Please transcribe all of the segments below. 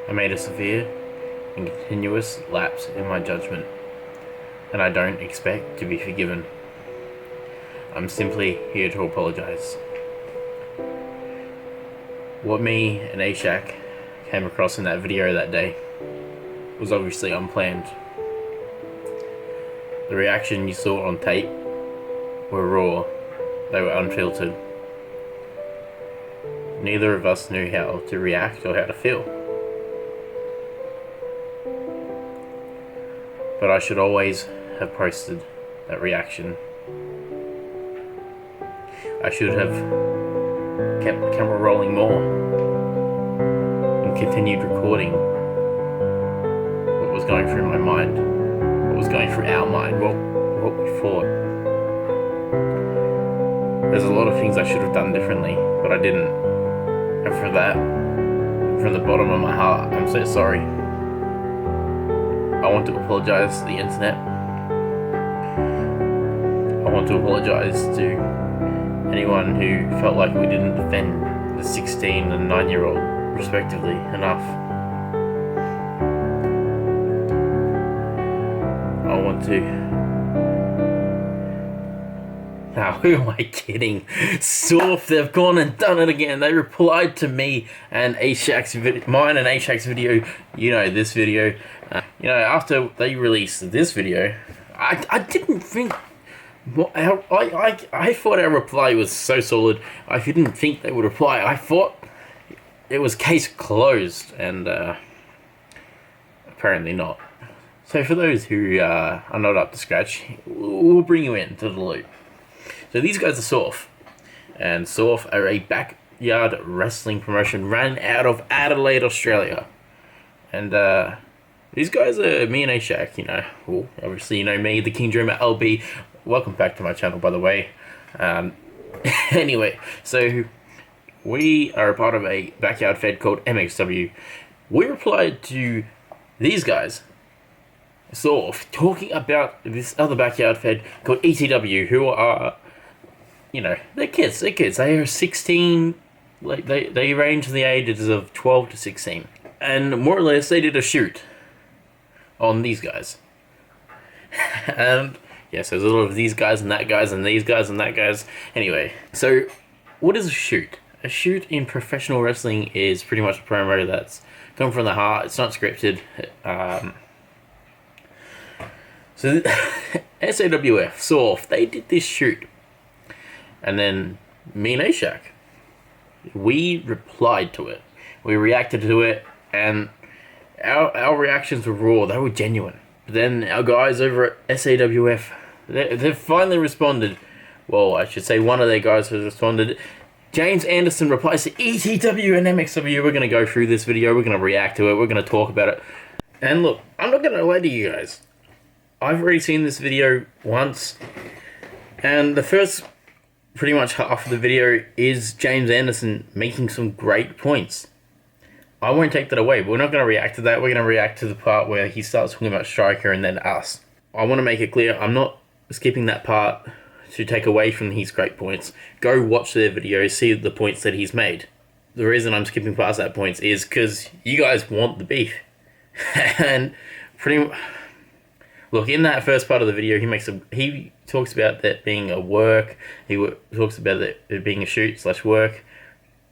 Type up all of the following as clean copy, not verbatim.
I made a severe and continuous lapse in my judgment, and I don't expect to be forgiven. I'm simply here to apologize. What me and Ashak came across in that video that day was obviously unplanned. The reaction you saw on tape were raw, they were unfiltered. Neither of us knew how to react or how to feel. But I should always have posted that reaction. I should have kept the camera rolling more and continued recording what was going through my mind, what was going through our mind, what we thought. There's a lot of things I should have done differently, but I didn't. And for that, from the bottom of my heart, I'm so sorry. I want to apologize to the internet. I want to apologize to anyone who felt like we didn't defend the 16 and 9-year-old respectively enough. I want to... Now, who am I kidding? SAWF, they've gone and done it again. They replied to me and mine and Ashak's video. You know, this video. After they released this video, I didn't think... I thought our reply was so solid. I didn't think they would reply. I thought it was case closed, and apparently not. So for those who are not up to scratch, we'll bring you into the loop. So these guys are SAWF, and SAWF are a backyard wrestling promotion ran out of Adelaide, Australia. And these guys are me and Ashak, well, obviously you know me, the King Dreamer LB. Welcome back to my channel, by the way. Anyway, so we are a part of a backyard fed called MXW. We replied to these guys, SAWF, talking about this other backyard fed called ETW, who are, they're kids. They are 16, like they range in the ages of 12 to 16. And more or less, they did a shoot on these guys. And yes, there's a lot of these guys and that guys and these guys and that guys. Anyway, so what is a shoot? A shoot in professional wrestling is pretty much a promo that's come from the heart. It's not scripted. So SAWF, SAWF, they did this shoot. And then me and Ashak, we replied to it. We reacted to it, and our reactions were raw. They were genuine. But then our guys over at SAWF, they've finally responded. Well, I should say one of their guys has responded. James Anderson replies to ETW and MXW. We're going to go through this video. We're going to react to it. We're going to talk about it. And look, I'm not going to lie to you guys. I've already seen this video once. And the first pretty much half of the video is James Anderson making some great points. I won't take that away. We're not going to react to that. We're going to react to the part where he starts talking about Striker and then us. I want to make it clear, I'm not skipping that part to take away from his great points. Go watch their video, see the points that he's made. The reason I'm skipping past that points is because you guys want the beef. And look, in that first part of the video, he talks about that being a work. He talks about it being a shoot/work.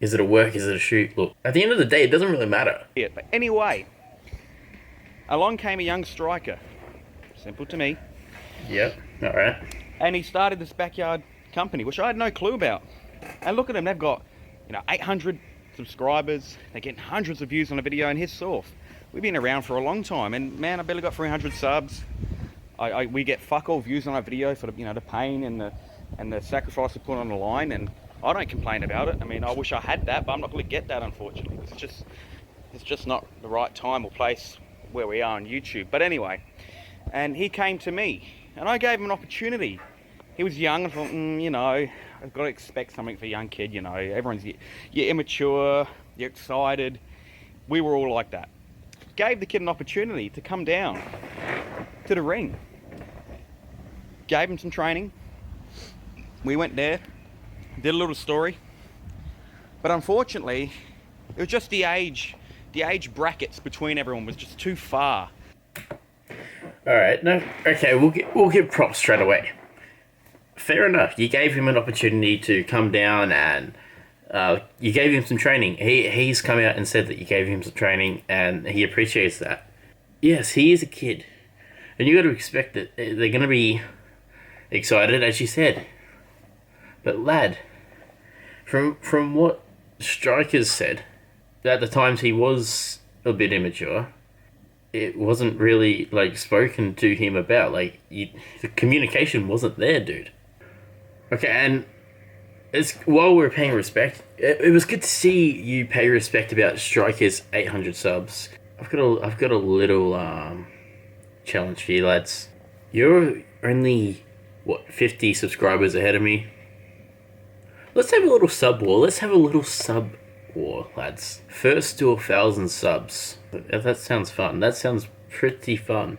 Is it a work? Is it a shoot? Look, at the end of the day, it doesn't really matter. Yeah, but anyway, along came a young striker. Simple to me. Yep, alright. And he started this backyard company, which I had no clue about. And look at them, they've got 800 subscribers. They're getting hundreds of views on a video, and here's SAWF. We've been around for a long time, and man, I barely got 300 subs. We get fuck all views on our video for the pain and the sacrifice we put on the line, and I don't complain about it. I mean, I wish I had that, but I'm not going to get that, unfortunately, because it's just not the right time or place where we are on YouTube. But anyway, and he came to me, and I gave him an opportunity. He was young, and thought, I've got to expect something for a young kid. Everyone's you're immature, you're excited. We were all like that. Gave the kid an opportunity to come down to the ring. Gave him some training. We went there, did a little story, but unfortunately It was just the age brackets between everyone was just too far. All right, no, okay, we'll give props straight away. Fair enough. You gave him an opportunity to come down and you gave him some training. He's come out and said that you gave him some training and he appreciates that. Yes, he is a kid. And you got to expect that they're going to be excited, as you said. But lad, from what Strikers said, at the times he was a bit immature, it wasn't really like spoken to him about. Like the communication wasn't there, dude. Okay, and it's while we're paying respect, it was good to see you pay respect about Strikers 800 subs. I've got a little challenge for you, lads. You're only 50 subscribers ahead of me. Let's have a little sub war. Lads. First to 1,000 subs. That sounds fun. That sounds pretty fun.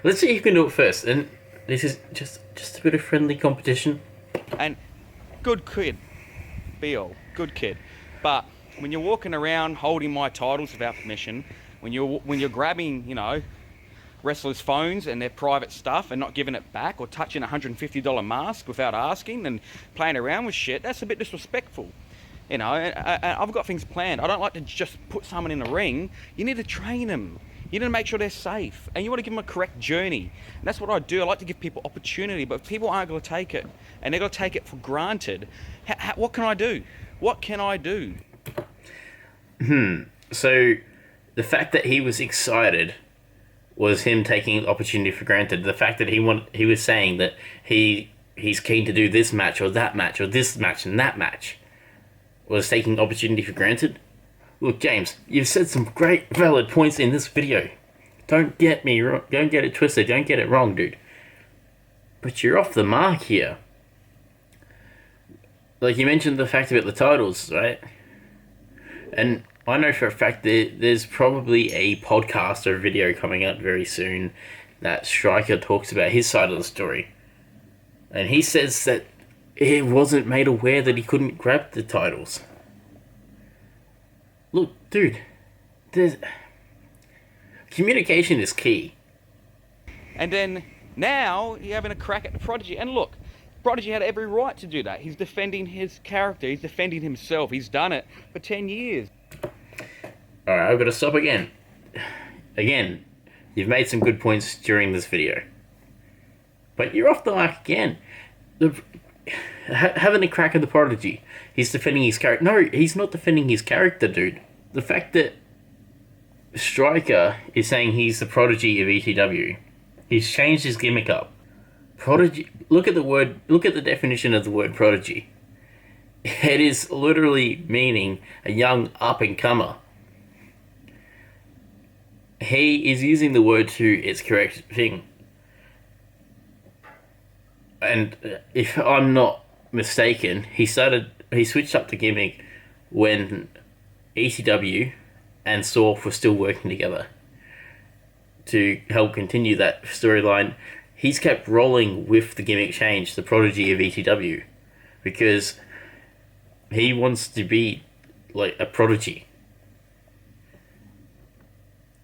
Let's see who can do it first. And this is just a bit of friendly competition. And good kid, Beal, good kid. But when you're walking around holding my titles without permission, when you're grabbing, wrestlers' phones and their private stuff and not giving it back, or touching a $150 mask without asking and playing around with shit, that's a bit disrespectful. I've got things planned. I don't like to just put someone in the ring. You need to train them. You need to make sure they're safe. And you want to give them a correct journey. And that's what I do. I like to give people opportunity. But if people aren't going to take it, and they're going to take it for granted, what can I do? What can I do? So, the fact that he was excited was him taking the opportunity for granted. The fact that he was saying that he's keen to do this match or that match or this match and that match was taking opportunity for granted. Look, James, you've said some great valid points in this video. Don't get me wrong. Don't get it twisted. Don't get it wrong, dude. But you're off the mark here. Like you mentioned the fact about the titles, right? And I know for a fact that there's probably a podcast or video coming out very soon that Striker talks about his side of the story. And he says that he wasn't made aware that he couldn't grab the titles. Look, dude, communication is key. And then now you're having a crack at the Prodigy. And look, Prodigy had every right to do that. He's defending his character. He's defending himself. He's done it for 10 years. Alright, I've got to stop again. Again, you've made some good points during this video. But you're off the mark again. Having a crack at the Prodigy. He's defending his character. No, he's not defending his character, dude. The fact that Striker is saying he's the Prodigy of ETW. He's changed his gimmick up. Prodigy. Look at the definition of the word Prodigy. It is literally meaning a young up-and-comer. He is using the word to its correct thing. And if I'm not mistaken, he switched up the gimmick when ECW and SAWF were still working together to help continue that storyline. He's kept rolling with the gimmick change, the Prodigy of ETW, because he wants to be like a prodigy.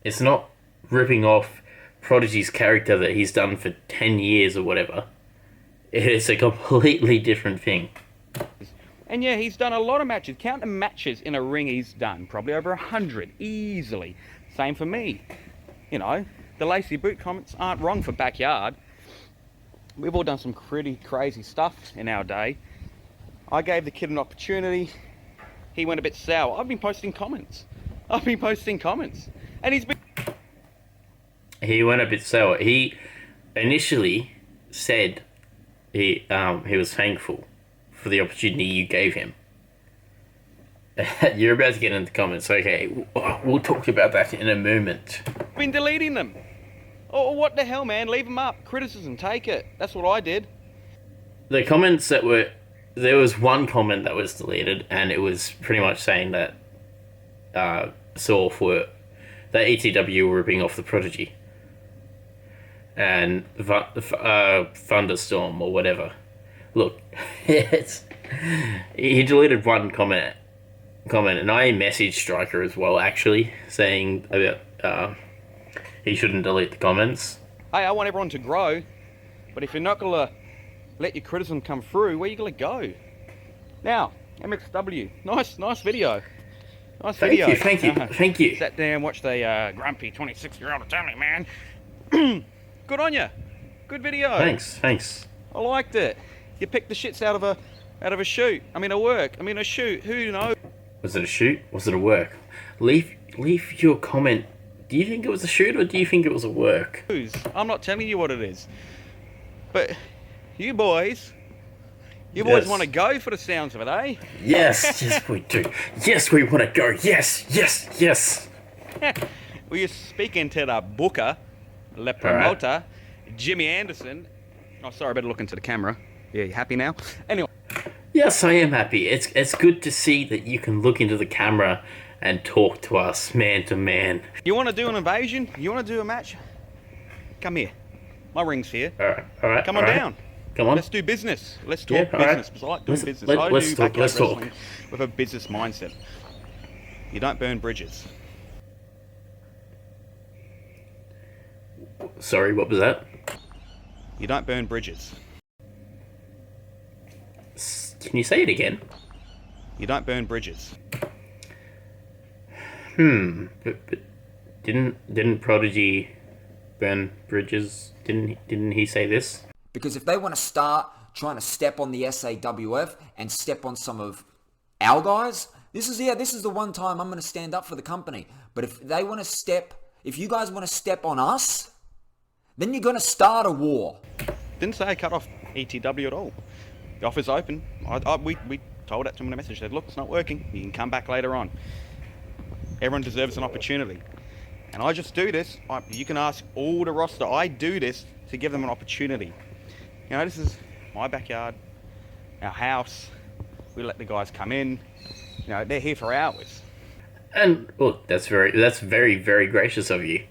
It's not ripping off Prodigy's character that he's done for 10 years or whatever. It's a completely different thing. And yeah, he's done a lot of matches. Count the matches in a ring he's done. Probably over 100, easily. Same for me. The Lacy Boot comments aren't wrong for Backyard. We've all done some pretty crazy stuff in our day. I gave the kid an opportunity. He went a bit sour. I've been posting comments. And He went a bit sour. He initially said he was thankful for the opportunity you gave him. You're about to get into the comments. Okay, we'll talk about that in a moment. been deleting them. Oh, what the hell, man? Leave them up. Criticism, take it. That's what I did. The comments that were... There was one comment that was deleted, and it was pretty much saying that SAWF were... That ETW were ripping off the Prodigy. And Thunderstorm, or whatever. Look, he deleted one comment, comment, and I messaged Striker as well, actually, saying about he shouldn't delete the comments. Hey, I want everyone to grow, but if you're not gonna let your criticism come through, where you gonna go? Now, MXW, nice video. Nice video. Thank you. Sat down, watched a grumpy 26-year-old Italian man. Good on you. Good video. Thanks. I liked it. You picked the shits out of a shoot. I mean, a work. I mean, a shoot. Who knows? Was it a shoot? Was it a work? Leave your comment. Do you think it was a shoot or do you think it was a work? I'm not telling you what it is. But you boys want to go for the sounds of it, eh? Yes, we do. Yes, we want to go. Yes. Well, you're speaking to the booker, the promoter, Jimmy Anderson. Oh, sorry, I better look into the camera. Yeah, you happy now? Anyway. Yes, I am happy. It's good to see that you can look into the camera and talk to us man to man. You want to do an invasion? You want to do a match? Come here. My ring's here. All right. Come on down. Come on. Let's do business. Let's talk business. Right. Because I like doing business. I do backyard wrestling with a business mindset. You don't burn bridges. Sorry, what was that? You don't burn bridges. Can you say it again? You don't burn bridges. But didn't Prodigy burn bridges? Didn't he say this? Because if they want to start trying to step on the SAWF and step on some of our guys, this is the one time I'm going to stand up for the company. But if you guys want to step on us, then you're going to start a war. Didn't say I cut off ETW at all. The offer's open. We told that to him in a message. Said, look, it's not working. You can come back later on. Everyone deserves an opportunity. And I just do this. You can ask all the roster. I do this to give them an opportunity. You know, this is my backyard, our house. We let the guys come in. You know, they're here for hours. And look, that's very, very gracious of you.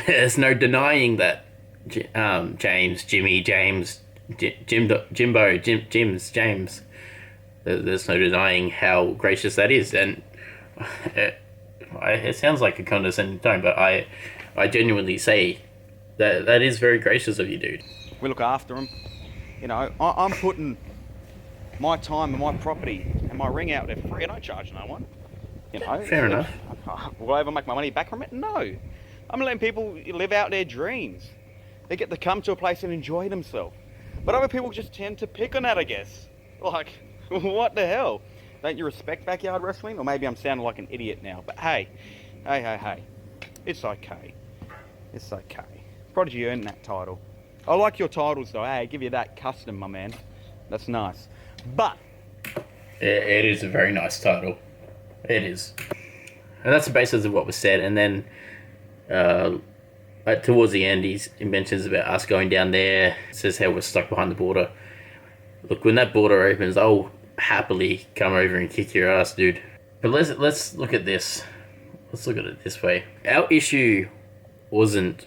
There's no denying that. James, Jimmy, James, Jimbo, James. There's no denying how gracious that is, and it sounds like a condescending tone, but I genuinely say that is very gracious of you, dude. We look after them. You know, I'm putting my time and my property and my ring out there for free. I don't charge no one. You know, fair enough. Will I ever make my money back from it? No. I'm letting people live out their dreams. They get to come to a place and enjoy themselves. But other people just tend to pick on that, I guess. Like, what the hell? Don't you respect backyard wrestling? Or maybe I'm sounding like an idiot now. But hey. It's okay. It's okay. Prodigy earned that title. I like your titles though. Hey, I give you that custom, my man. That's nice. But it is a very nice title. It is. And that's the basis of what was said. And then towards the end, he mentions about us going down there. Says how we're stuck behind the border. Look, when that border opens, I'll happily come over and kick your ass, dude. But let's look at this. Let's look at it this way. Our issue wasn't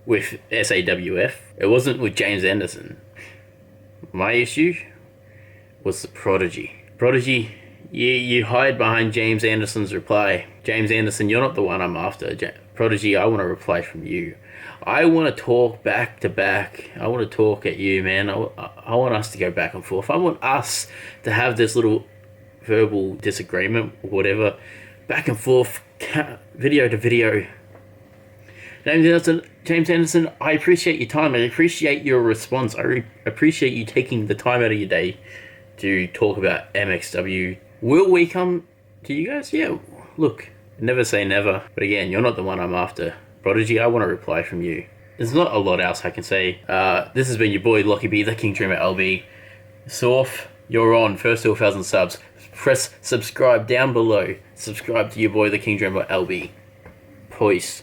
with SAWF. It wasn't with James Anderson. My issue was the Prodigy. Prodigy, you hide behind James Anderson's reply. James Anderson, you're not the one I'm after. Prodigy, I want a reply from you. I want to talk back to back. I want to talk at you, man. I want us to go back and forth. I want us to have this little verbal disagreement, or whatever, back and forth, video to video. James Anderson, I appreciate your time. I appreciate your response. I appreciate you taking the time out of your day to talk about MXW. Will we come to you guys? Yeah, look, never say never. But again, you're not the one I'm after. Prodigy, I want a reply from you. There's not a lot else I can say. This has been your boy, Lockie B, the King Dreamer LB. SAWF, you're on. First to 1,000 subs. Press subscribe down below. Subscribe to your boy, the King Dreamer LB. Peace.